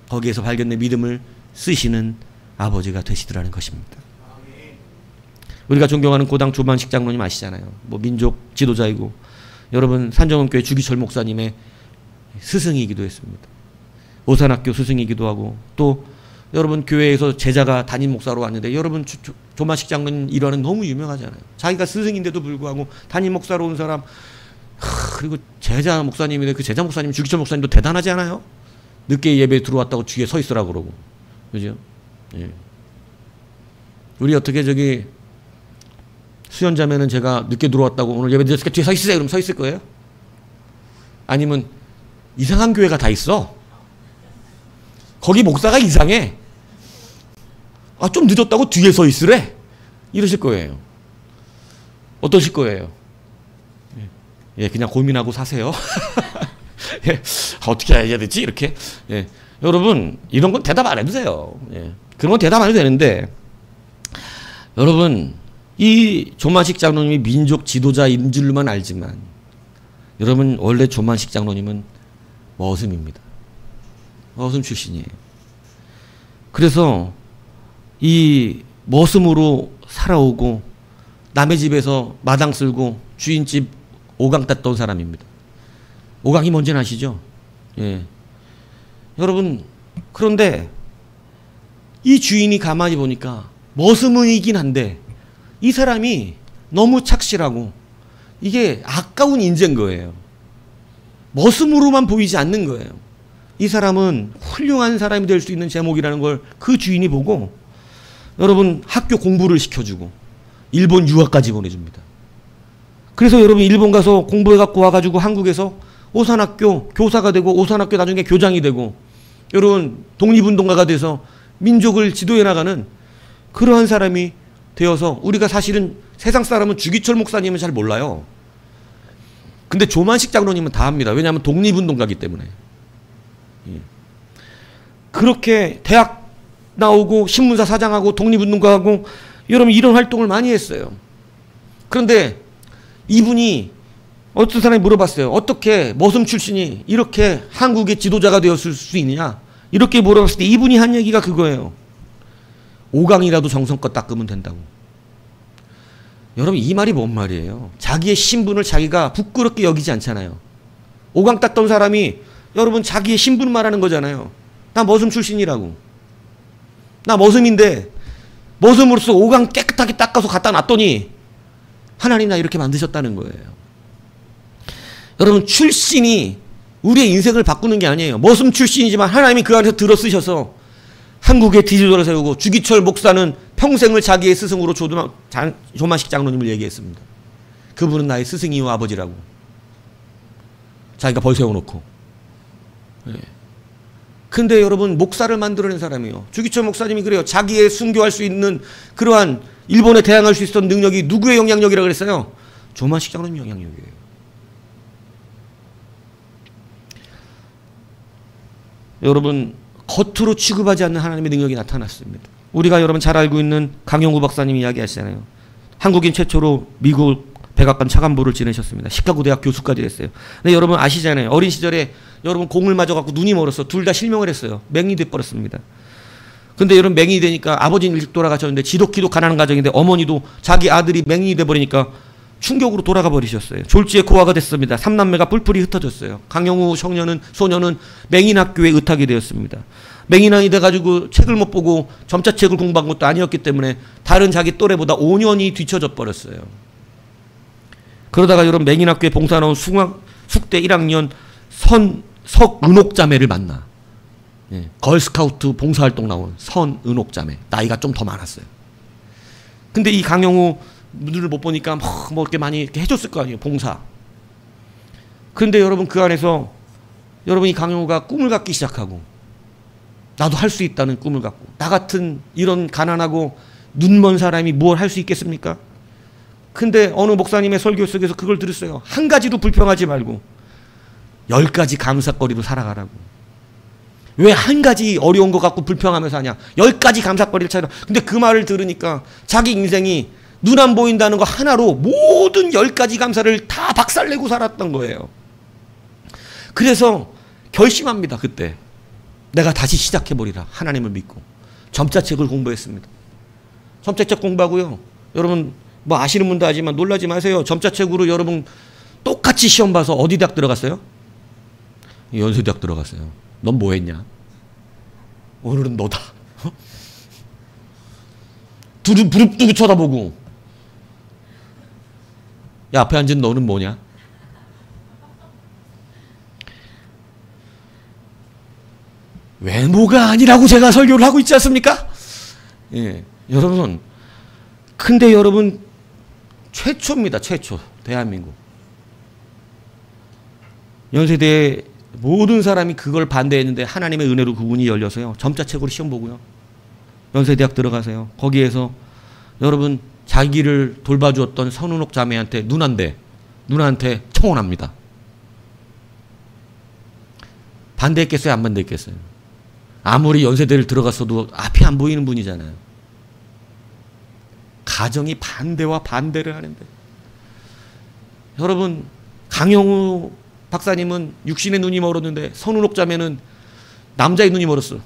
거기에서 발견된 믿음을 쓰시는 아버지가 되시더라는 것입니다. 우리가 존경하는 고당 조만식 장로님 아시잖아요. 뭐 민족 지도자이고 여러분 산정음교회 주기철 목사님의 스승이기도 했습니다. 오산학교 스승이기도 하고 또 여러분 교회에서 제자가 담임 목사로 왔는데 여러분 조만식 장로님 일화는 너무 유명하잖아요. 자기가 스승인데도 불구하고 담임 목사로 온 사람 그리고 제자 목사님인데 그 제자 목사님 주기철 목사님도 대단하지 않아요? 늦게 예배 들어왔다고 뒤에 서 있으라고 그러고 그죠? 예. 우리 어떻게 저기 수연자매는 제가 늦게 들어왔다고 오늘 예배 드렸으니까 뒤에 서 있으세요. 그럼 서 있을 거예요? 아니면 이상한 교회가 다 있어. 거기 목사가 이상해. 아, 좀 늦었다고 뒤에 서 있으래. 이러실 거예요. 어떠실 거예요? 예, 그냥 고민하고 사세요. 예, 어떻게 해야 되지? 이렇게. 예. 여러분, 이런 건 대답 안 해도 돼요. 예. 그런 건 대답 안 해도 되는데, 여러분, 이 조만식 장로님이 민족 지도자인 줄만 알지만, 여러분, 원래 조만식 장로님은 머슴입니다. 머슴 출신이에요. 그래서 이 머슴으로 살아오고, 남의 집에서 마당 쓸고, 주인집 오강 땄던 사람입니다. 오강이 뭔지 아시죠? 예. 여러분, 그런데 이 주인이 가만히 보니까 머슴이긴 한데 이 사람이 너무 착실하고 이게 아까운 인재인 거예요. 머슴으로만 보이지 않는 거예요. 이 사람은 훌륭한 사람이 될 수 있는 제목이라는 걸 그 주인이 보고 여러분 학교 공부를 시켜주고 일본 유학까지 보내줍니다. 그래서 여러분 일본 가서 공부해갖고 와가지고 한국에서 오산학교 교사가 되고 오산학교 나중에 교장이 되고 여러분 독립운동가가 돼서 민족을 지도해 나가는 그러한 사람이 되어서 우리가 사실은 세상 사람은 주기철 목사님은 잘 몰라요. 근데 조만식 장로님은 다 합니다. 왜냐하면 독립운동가기 때문에. 그렇게 대학 나오고 신문사 사장하고 독립운동가하고 여러분 이런 활동을 많이 했어요. 그런데 이분이 어떤 사람이 물어봤어요. 어떻게 머슴 출신이 이렇게 한국의 지도자가 되었을 수 있느냐. 이렇게 물어봤을 때 이분이 한 얘기가 그거예요. 오강이라도 정성껏 닦으면 된다고. 여러분 이 말이 뭔 말이에요. 자기의 신분을 자기가 부끄럽게 여기지 않잖아요. 오강 닦던 사람이 여러분 자기의 신분을 말하는 거잖아요. 나 머슴 출신이라고. 나 머슴인데 머슴으로서 오강 깨끗하게 닦아서 갖다 놨더니 하나님 나 이렇게 만드셨다는 거예요. 여러분 출신이 우리의 인생을 바꾸는 게 아니에요. 머슴 출신이지만 하나님이 그 안에서 들어 쓰셔서 한국의 지도자를 세우고 주기철 목사는 평생을 자기의 스승으로 조만식 장로님을 얘기했습니다. 그분은 나의 스승이요 아버지라고. 자기가 벌 세워놓고. 네. 근데 여러분 목사를 만들어낸 사람이요. 주기철 목사님이 그래요. 자기의 순교할 수 있는 그러한 일본에 대항할 수 있었던 능력이 누구의 영향력이라고 그랬어요? 조만식 장로님 영향력이에요. 여러분 겉으로 취급하지 않는 하나님의 능력이 나타났습니다. 우리가 여러분 잘 알고 있는 강영구 박사님이 이야기하시잖아요. 한국인 최초로 미국 백악관 차관보를 지내셨습니다. 시카고 대학 교수까지 했어요. 근데 여러분 아시잖아요. 어린 시절에 여러분 공을 맞아갖고 눈이 멀어서 둘 다 실명을 했어요. 맹이 돼버렸습니다. 근데 여러분 맹이 되니까 아버지는 일찍 돌아가셨는데 지독히도 가난한 가정인데 어머니도 자기 아들이 맹이 돼버리니까 충격으로 돌아가 버리셨어요. 졸지에 고아가 됐습니다. 삼남매가 뿔뿔이 흩어졌어요. 강영우 소녀는 맹인학교에 의탁이 되었습니다. 맹인왕이 돼가지고 책을 못 보고 점자책을 공부한 것도 아니었기 때문에 다른 자기 또래보다 5년이 뒤쳐져 버렸어요. 그러다가 여러분 맹인학교에 봉사 나온 숙대 1학년 석은옥자매를 만나. 예, 걸스카우트 봉사활동 나온 선은옥자매. 나이가 좀 더 많았어요. 근데 이 강영우 눈을 못 보니까 뭐 이렇게 많이 이렇게 해줬을 거 아니에요. 봉사. 그런데 여러분 그 안에서 여러분 이 강영우가 꿈을 갖기 시작하고 나도 할 수 있다는 꿈을 갖고 나 같은 이런 가난하고 눈먼 사람이 뭘 할 수 있겠습니까? 근데 어느 목사님의 설교 속에서 그걸 들었어요. 한 가지도 불평하지 말고 10가지 감사거리로 살아가라고. 왜 한 가지 어려운 것 갖고 불평하면서 하냐? 10가지 감사거리를 찾아. 근데 그 말을 들으니까 자기 인생이 눈 안 보인다는 거 하나로 모든 10가지 감사를 다 박살내고 살았던 거예요. 그래서 결심합니다. 그때 내가 다시 시작해버리라. 하나님을 믿고 점자책을 공부했습니다. 점자책 공부하고요. 여러분 뭐 아시는 분도 아지만 놀라지 마세요. 점자책으로 여러분 똑같이 시험 봐서 어디 대학 들어갔어요? 연세대학 들어갔어요. 넌 뭐 했냐? 오늘은 너다. 부릅뜨고 쳐다보고, 야, 앞에 앉은 너는 뭐냐? 외모가 아니라고 제가 설교를 하고 있지 않습니까? 예, 여러분. 근데 여러분, 최초입니다. 최초. 대한민국. 연세대 모든 사람이 그걸 반대했는데 하나님의 은혜로 그 문이 열려서요. 점자책으로 시험 보고요. 연세대학 들어가세요. 거기에서 여러분 자기를 돌봐주었던 선운옥 자매한테 누나한테 청혼합니다. 반대했겠어요? 안 반대했겠어요? 아무리 연세대를 들어갔어도 앞이 안 보이는 분이잖아요. 가정이 반대와 반대를 하는데. 여러분 강영우 박사님은 육신의 눈이 멀었는데 선운옥 자매는 남자의 눈이 멀었어.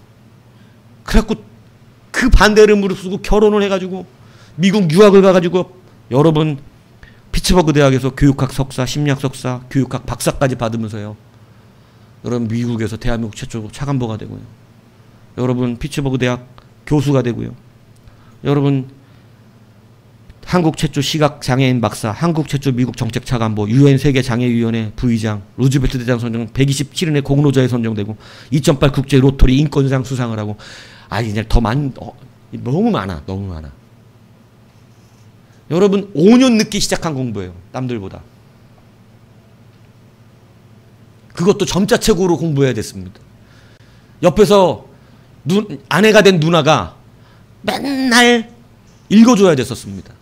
그래갖고 그 반대를 무릅쓰고 결혼을 해가지고 미국 유학을 가가지고 여러분 피츠버그 대학에서 교육학 석사, 심리학 석사, 교육학 박사까지 받으면서요. 여러분 미국에서 대한민국 최초 차관보가 되고요. 여러분 피츠버그 대학 교수가 되고요. 여러분 한국 최초 시각장애인 박사, 한국 최초 미국 정책차관보, UN 세계장애위원회 부의장, 루즈벨트 대장 선정 127인의 공로자에 선정되고 2008 국제 로터리 인권상 수상을 하고 이제 너무 많아. 여러분 5년 늦게 시작한 공부예요. 남들보다. 그것도 점자책으로 공부해야 됐습니다. 옆에서 아내가 된 누나가 맨날 읽어줘야 됐었습니다.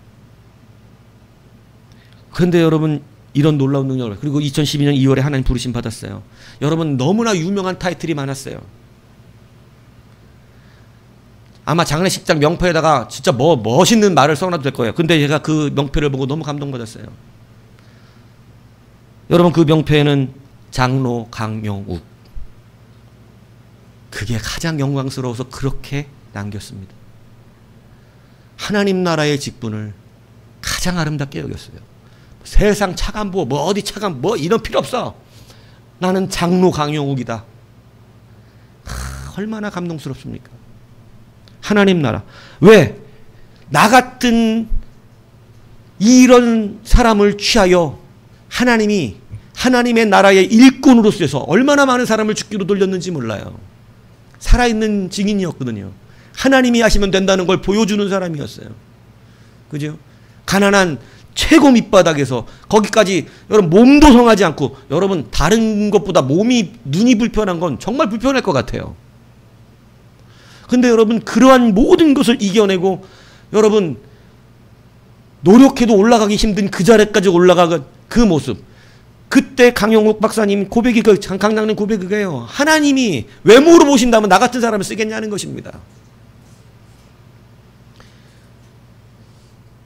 그런데 여러분 이런 놀라운 능력을, 그리고 2012년 2월에 하나님 부르심 받았어요. 여러분 너무나 유명한 타이틀이 많았어요. 아마 장례식장 명패에다가 진짜 멋있는 말을 써놔도 될 거예요. 근데 제가 그 명패를 보고 너무 감동받았어요. 여러분 그 명패에는 장로 강영욱. 그게 가장 영광스러워서 그렇게 남겼습니다. 하나님 나라의 직분을 가장 아름답게 여겼어요. 세상 차관보, 어디 차관, 이런 필요 없어. 나는 장로 강영욱이다. 얼마나 감동스럽습니까? 하나님 나라. 왜? 나 같은 이런 사람을 취하여 하나님이 하나님의 나라의 일꾼으로 쓰여서 얼마나 많은 사람을 죽기로 돌렸는지 몰라요. 살아있는 증인이었거든요. 하나님이 하시면 된다는 걸 보여주는 사람이었어요. 그죠? 가난한 최고 밑바닥에서 거기까지 여러분 몸도 성하지 않고, 여러분 다른 것보다 눈이 불편한 건 정말 불편할 것 같아요. 근데 여러분 그러한 모든 것을 이겨내고 여러분 노력해도 올라가기 힘든 그 자리까지 올라가는 그 모습. 그때 강영욱 박사님 고백이, 강남님 고백이 그게요. 하나님이 외모로 보신다면 나 같은 사람을 쓰겠냐는 것입니다.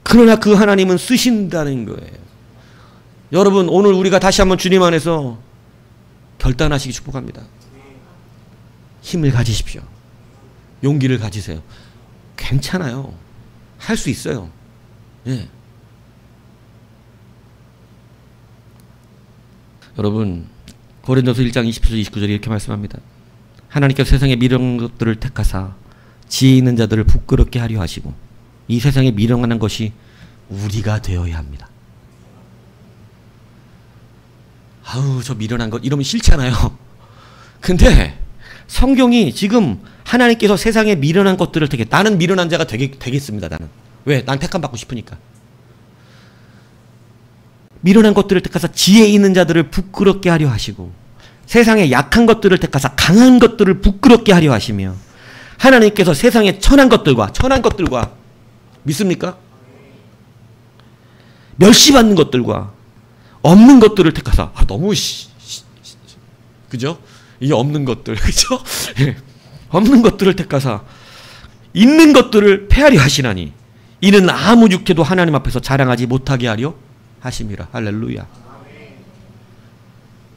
그러나 그 하나님은 쓰신다는 거예요. 여러분 오늘 우리가 다시 한번 주님 안에서 결단하시기 축복합니다. 힘을 가지십시오. 용기를 가지세요. 괜찮아요. 할 수 있어요. 예. 여러분 고린도서 1장 20절 29절에 이렇게 말씀합니다. 하나님께서 세상에 미련한 것들을 택하사 지혜 있는 자들을 부끄럽게 하려 하시고 이 세상에 미련한 것이 우리가 되어야 합니다. 저 미련한 것 이러면 싫잖아요. 근데 성경이 지금 하나님께서 세상에 미련한 것들을 택해, 나는 미련한 자가 되겠습니다. 나는. 왜? 난 택함 받고 싶으니까. 미련한 것들을 택하사 지혜 있는 자들을 부끄럽게 하려 하시고 세상에 약한 것들을 택하사 강한 것들을 부끄럽게 하려 하시며 하나님께서 세상에 천한 것들과 믿습니까? 멸시받는 것들과 없는 것들을 택하사, 너무 그죠? 이 없는 것들, 그죠? 예. 없는 것들을 택하사 있는 것들을 폐하려 하시나니 이는 아무 육체도 하나님 앞에서 자랑하지 못하게 하려 하심이라. 할렐루야.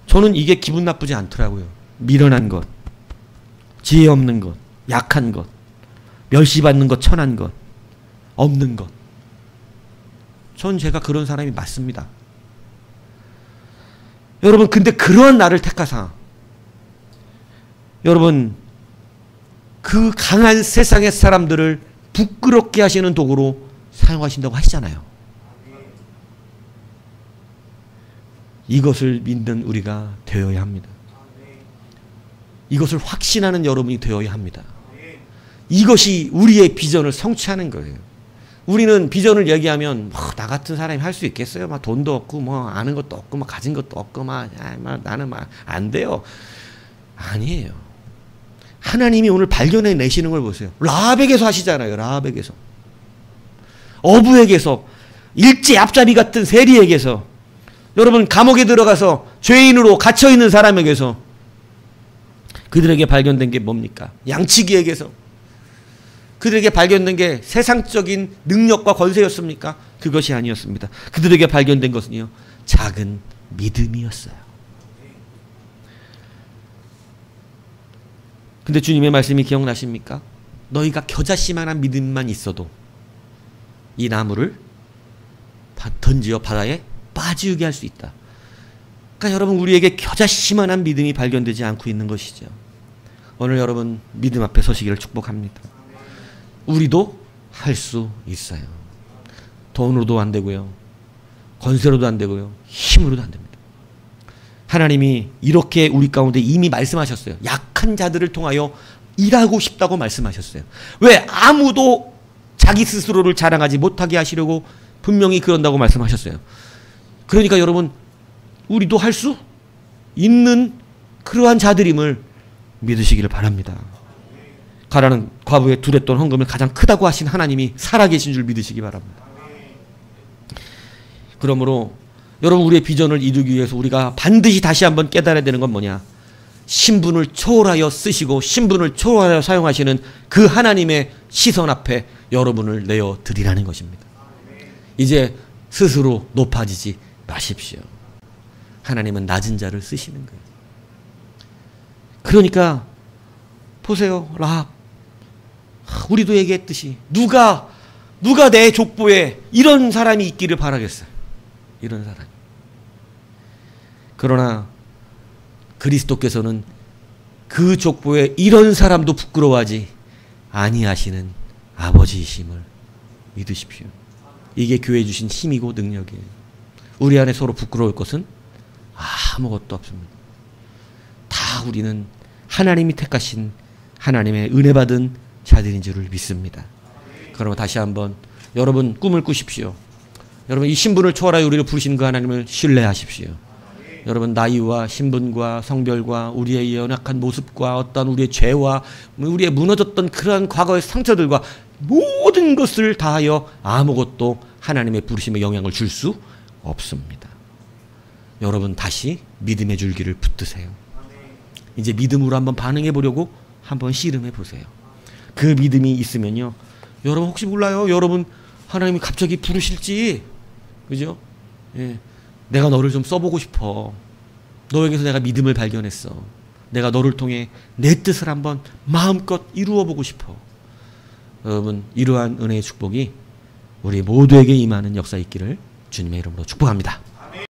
저는 이게 기분 나쁘지 않더라고요. 미련한 것, 지혜 없는 것, 약한 것, 멸시받는 것, 천한 것, 없는 것. 전 제가 그런 사람이 맞습니다. 여러분, 근데 그러한 나를 택하사 여러분 그 강한 세상의 사람들을 부끄럽게 하시는 도구로 사용하신다고 하시잖아요. 이것을 믿는 우리가 되어야 합니다. 이것을 확신하는 여러분이 되어야 합니다. 이것이 우리의 비전을 성취하는 거예요. 우리는 비전을 얘기하면 나 같은 사람이 할 수 있겠어요? 막 돈도 없고 뭐 아는 것도 없고 막 가진 것도 없고 막 나는 막 안 돼요. 아니에요. 하나님이 오늘 발견해 내시는 걸 보세요. 라합에게서 하시잖아요. 라합에게서. 어부에게서, 일제 앞잡이 같은 세리에게서, 여러분 감옥에 들어가서 죄인으로 갇혀있는 사람에게서 그들에게 발견된 게 뭡니까? 양치기에게서 그들에게 발견된 게 세상적인 능력과 권세였습니까? 그것이 아니었습니다. 그들에게 발견된 것은요, 작은 믿음이었어요. 근데 주님의 말씀이 기억나십니까? 너희가 겨자씨만한 믿음만 있어도 이 나무를 던지어 바다에 빠지게 할 수 있다. 그러니까 여러분, 우리에게 겨자씨만한 믿음이 발견되지 않고 있는 것이죠. 오늘 여러분 믿음 앞에 서시기를 축복합니다. 우리도 할 수 있어요. 돈으로도 안 되고요, 권세로도 안 되고요, 힘으로도 안 됩니다. 하나님이 이렇게 우리 가운데 이미 말씀하셨어요. 약한 자들을 통하여 일하고 싶다고 말씀하셨어요. 왜? 아무도 자기 스스로를 자랑하지 못하게 하시려고 분명히 그런다고 말씀하셨어요. 그러니까 여러분, 우리도 할 수 있는 그러한 자들임을 믿으시기를 바랍니다. 가라는 과부의 두랬던 헌금을 가장 크다고 하신 하나님이 살아계신 줄 믿으시기 바랍니다. 그러므로 여러분, 우리의 비전을 이루기 위해서 우리가 반드시 다시 한번 깨달아야 되는 건 뭐냐? 신분을 초월하여 쓰시고 신분을 초월하여 사용하시는 그 하나님의 시선 앞에 여러분을 내어 드리라는 것입니다. 이제 스스로 높아지지 마십시오. 하나님은 낮은 자를 쓰시는 거예요. 그러니까 보세요. 라합, 우리도 얘기했듯이 누가 내 족보에 이런 사람이 있기를 바라겠어요. 이런 사람. 그러나 그리스도께서는 그 족보에 이런 사람도 부끄러워하지 아니하시는 아버지이심을 믿으십시오. 이게 교회 주신 힘이고 능력이에요. 우리 안에 서로 부끄러울 것은 아무것도 없습니다. 다 우리는 하나님이 택하신 하나님의 은혜 받은 자들인 줄을 믿습니다. 그러면 다시 한번 여러분 꿈을 꾸십시오. 여러분 이 신분을 초월하여 우리를 부르신 그 하나님을 신뢰하십시오. 여러분 나이와 신분과 성별과 우리의 연약한 모습과 어떤 우리의 죄와 우리의 무너졌던 그러한 과거의 상처들과 모든 것을 다하여 아무것도 하나님의 부르심에 영향을 줄 수 없습니다. 여러분 다시 믿음의 줄기를 붙드세요. 이제 믿음으로 한번 반응해 보려고 한번 씨름해 보세요. 그 믿음이 있으면요, 여러분 혹시 몰라요, 여러분 하나님이 갑자기 부르실지, 그죠? 예. 내가 너를 좀 써보고 싶어. 너에게서 내가 믿음을 발견했어. 내가 너를 통해 내 뜻을 한번 마음껏 이루어 보고 싶어. 여러분 이러한 은혜의 축복이 우리 모두에게 임하는 역사 있기를 주님의 이름으로 축복합니다.